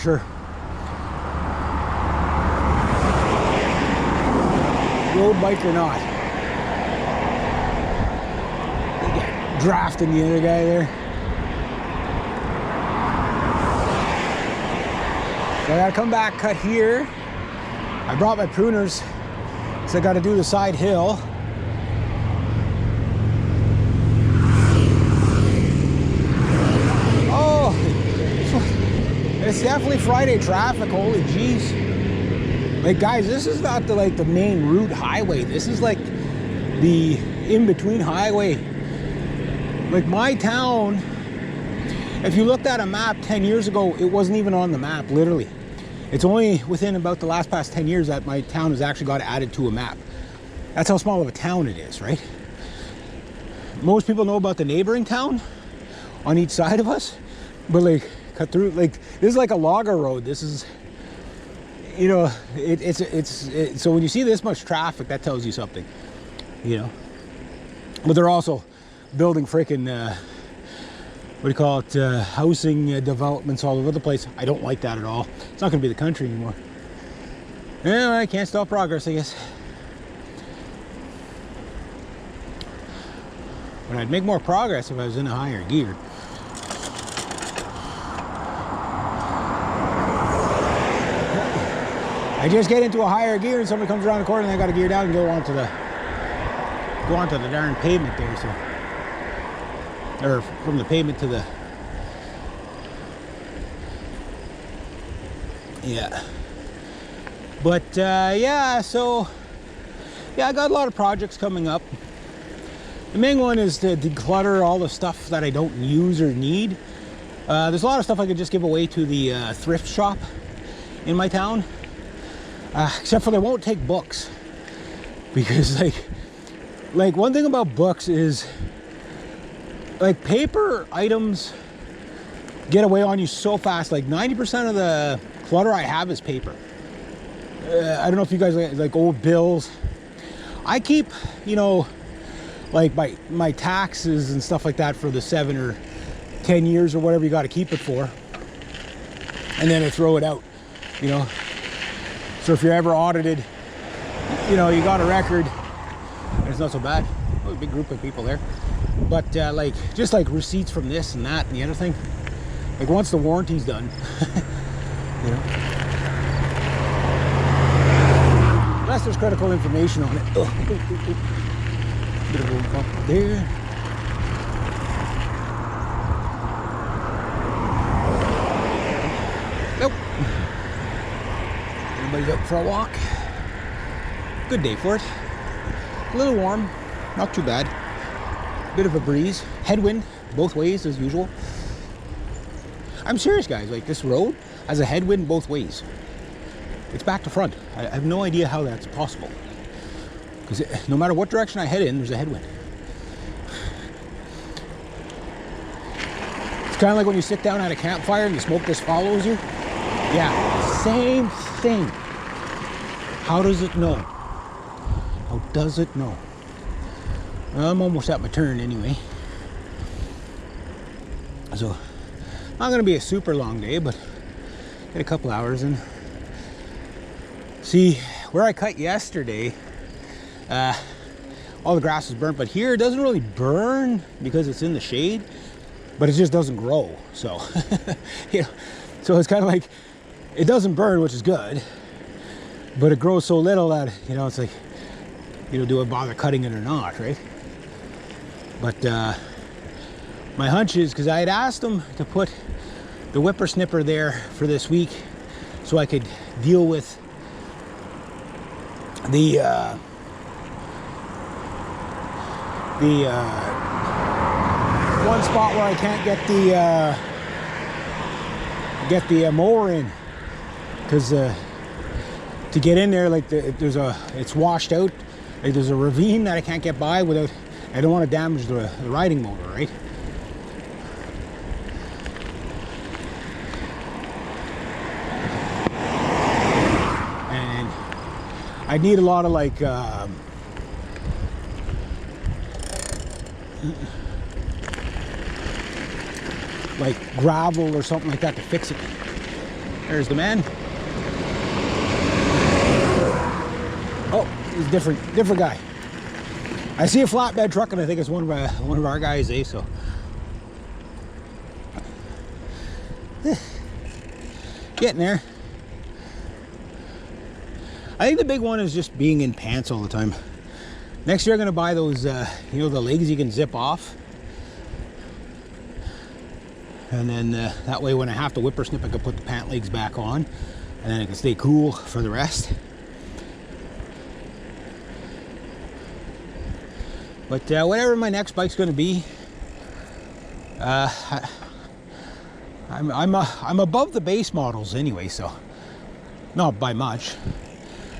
sure. Road bike or not. Drafting the other guy there. So I gotta come back, cut here. I brought my pruners, so I gotta do the side hill. Oh, it's definitely Friday traffic, holy jeez. Like guys, this is not the like the main route highway. This is like the in-between highway. Like my town, if you looked at a map 10 years ago, it wasn't even on the map, literally. It's only within about the past 10 years that my town has actually got added to a map. That's how small of a town it is, right? Most people know about the neighboring town on each side of us, but like cut through, like this is like a logger road. This is, you know, it's so when you see this much traffic, that tells you something, you know. But they're also building freaking what do you call it, housing developments all over the place. I don't like that at all. It's not going to be the country anymore. Yeah, I can't stop progress, I guess. But I'd make more progress if I was in a higher gear. I just get into a higher gear and somebody comes around the corner and I got to gear down and go onto the darn pavement there, so, or from the pavement to the, yeah. But yeah, so yeah, I got a lot of projects coming up. The main one is to declutter all the stuff that I don't use or need. There's a lot of stuff I could just give away to the thrift shop in my town. Except for they won't take books, because like one thing about books is like paper items get away on you so fast. Like 90% of the clutter I have is paper. I don't know if you guys like old bills. I keep, you know, like my taxes and stuff like that for the 7 or 10 years or whatever you got to keep it for, and then I throw it out, you know. So if you're ever audited, you know, you got a record, it's not so bad. Oh, a big group of people there. But like, just like receipts from this and that and the other thing, like once the warranty's done, you know, unless there's critical information on it. Oh, bit of a bump there. Nope. Everybody's out for a walk. Good day for it. A little warm, not too bad. Bit of a breeze. Headwind both ways as usual. I'm serious, guys. Like, this road has a headwind both ways. It's back to front. I have no idea how that's possible. Because no matter what direction I head in, there's a headwind. It's kind of like when you sit down at a campfire and the smoke just follows you. Yeah, same thing. How does it know? How does it know? Well, I'm almost at my turn anyway. So, not going to be a super long day, but get a couple hours in. See, where I cut yesterday, all the grass is burnt, but here it doesn't really burn because it's in the shade, but it just doesn't grow. So, you know, so it's kind of like, it doesn't burn, which is good, but it grows so little that, you know, it's like, you know, do I bother cutting it or not, right? But my hunch is, because I had asked them to put the whippersnipper there for this week so I could deal with the one spot where I can't get the mower in, because to get in there, like it's washed out. Like there's a ravine that I can't get by without. I don't want to damage the riding motor, right? And I need a lot of like gravel or something like that to fix it. There's the man. Oh, he's a different guy. I see a flatbed truck, and I think it's one of our guys, eh? So, getting there. I think the big one is just being in pants all the time. Next year, I'm gonna buy those, you know, the legs you can zip off, and then that way, when I have to whippersnip, I can put the pant legs back on, and then it can stay cool for the rest. But whatever my next bike's going to be, I'm above the base models anyway, so not by much.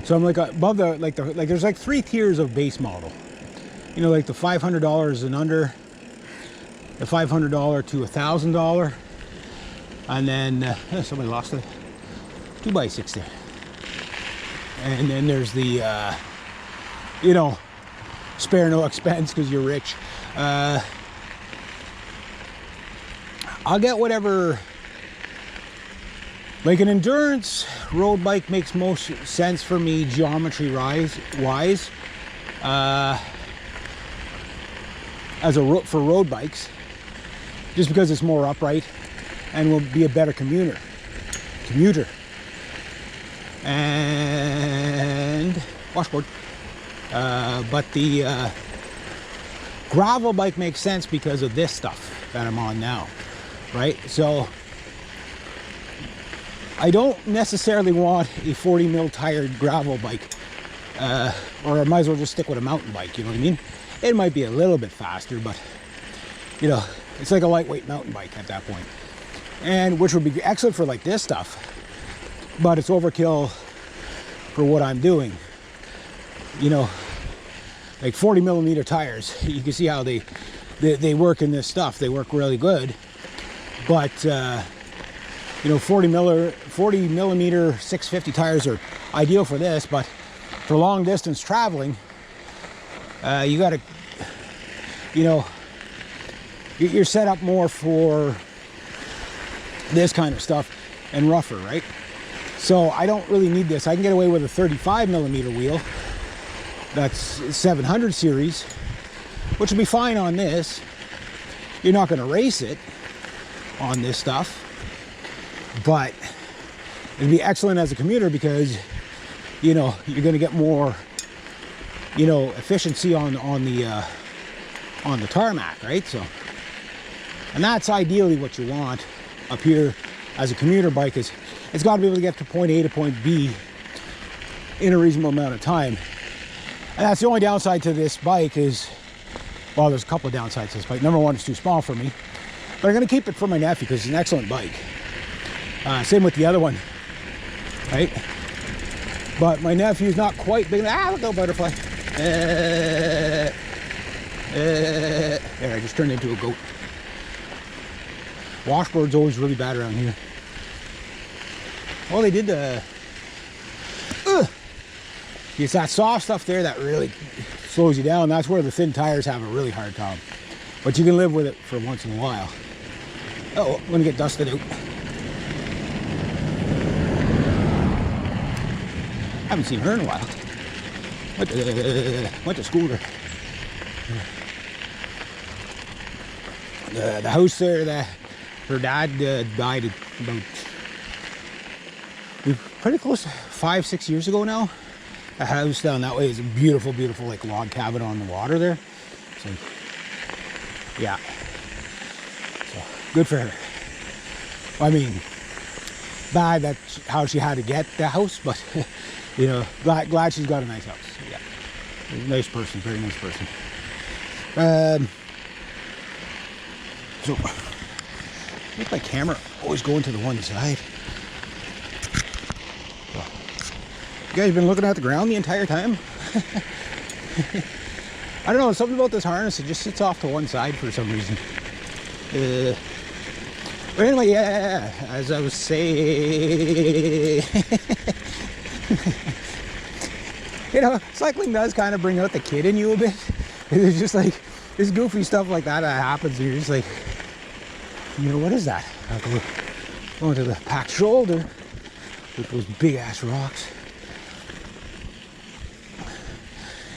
So I'm like above the like there's like 3 tiers of base model. You know, like the $500 and under, the $500 to $1,000, and then somebody lost a 2x6 there. And then there's the you know, spare no expense because you're rich. I'll get whatever. Like an endurance road bike makes most sense for me geometry wise, for road bikes, just because it's more upright and will be a better commuter. And washboard. But the gravel bike makes sense because of this stuff that I'm on now, right? So I don't necessarily want a 40 mil tired gravel bike, or I might as well just stick with a mountain bike, you know what I mean? It might be a little bit faster, but you know, it's like a lightweight mountain bike at that point. And which would be excellent for like this stuff, but it's overkill for what I'm doing. You know, like 40 millimeter tires, you can see how they work in this stuff. They work really good, but you know, 40 millimeter 650 tires are ideal for this, but for long distance traveling, you gotta, you know, you're set up more for this kind of stuff and rougher, right? So I don't really need this. I can get away with a 35 millimeter wheel. That's 700 series, which will be fine on this. You're not going to race it on this stuff, but it'd be excellent as a commuter because, you know, you're going to get more, you know, efficiency on the tarmac, right? So, and that's ideally what you want up here as a commuter bike. Is it's got to be able to get to point A to point B in a reasonable amount of time. And that's the only downside to this bike is, well, there's a couple of downsides to this bike. Number one, it's too small for me, but I'm going to keep it for my nephew because it's an excellent bike. Same with the other one, right? But my nephew's not quite big. Look, go butterfly. There, I just turned into a goat. Washboard's always really bad around here. Well, they did the... It's that soft stuff there that really slows you down. That's where the thin tires have a really hard time. But you can live with it for once in a while. Oh, I'm gonna get dusted out. Haven't seen her in a while. Went to school there. The house there, her dad died about pretty close to 5-6 years ago now. A house down that way is a beautiful, beautiful like log cabin on the water there. So yeah, so good for her. I mean, bad that's how she had to get the house, but you know, glad she's got a nice house. Yeah, nice person, very nice person. So make my camera always going to the one side. You guys been looking at the ground the entire time? I don't know, something about this harness, it just sits off to one side for some reason. But anyway, yeah, as I was saying, you know, cycling does kind of bring out the kid in you a bit. It's just like this goofy stuff like that happens, and you're just like, you know, what is that? I'll go to the packed shoulder. with those big ass rocks.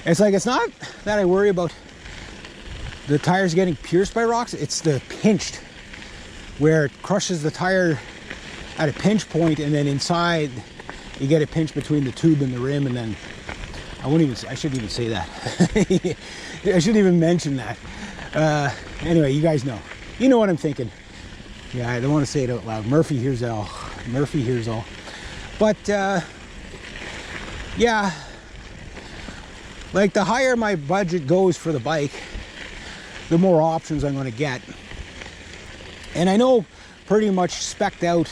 It's like, it's not that I worry about the tires getting pierced by rocks, it's the pinched, where it crushes the tire at a pinch point, and then inside you get a pinch between the tube and the rim, and then I shouldn't even say that. I shouldn't even mention that. Anyway, you guys know. You know what I'm thinking. Yeah, I don't want to say it out loud. Murphy hears all. Murphy hears all. But, yeah. Like, the higher my budget goes for the bike, the more options I'm going to get. And I know pretty much spec'd out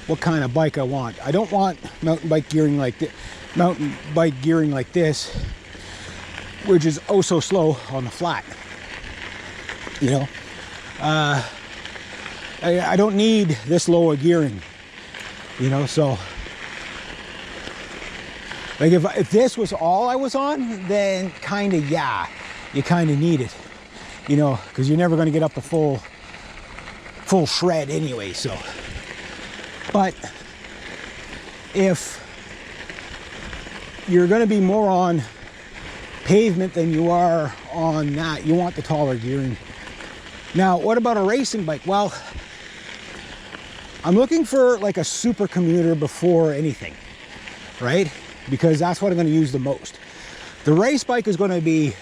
what kind of bike I want. I don't want mountain bike gearing like this, which is oh so slow on the flat. You know, I don't need this low of gearing. You know, so like if this was all I was on, then kind of, yeah, you kind of need it. You know, because you're never going to get up to full shred anyway. So, but if you're going to be more on pavement than you are on that, you want the taller gearing. Now, what about a racing bike? Well, I'm looking for like a super commuter before anything, right? Because that's what I'm going to use the most. The race bike is going to be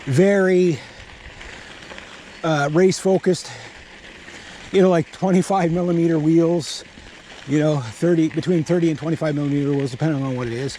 very race focused, you know, like 25 millimeter wheels, you know, between 30 and 25 millimeter wheels, depending on what it is.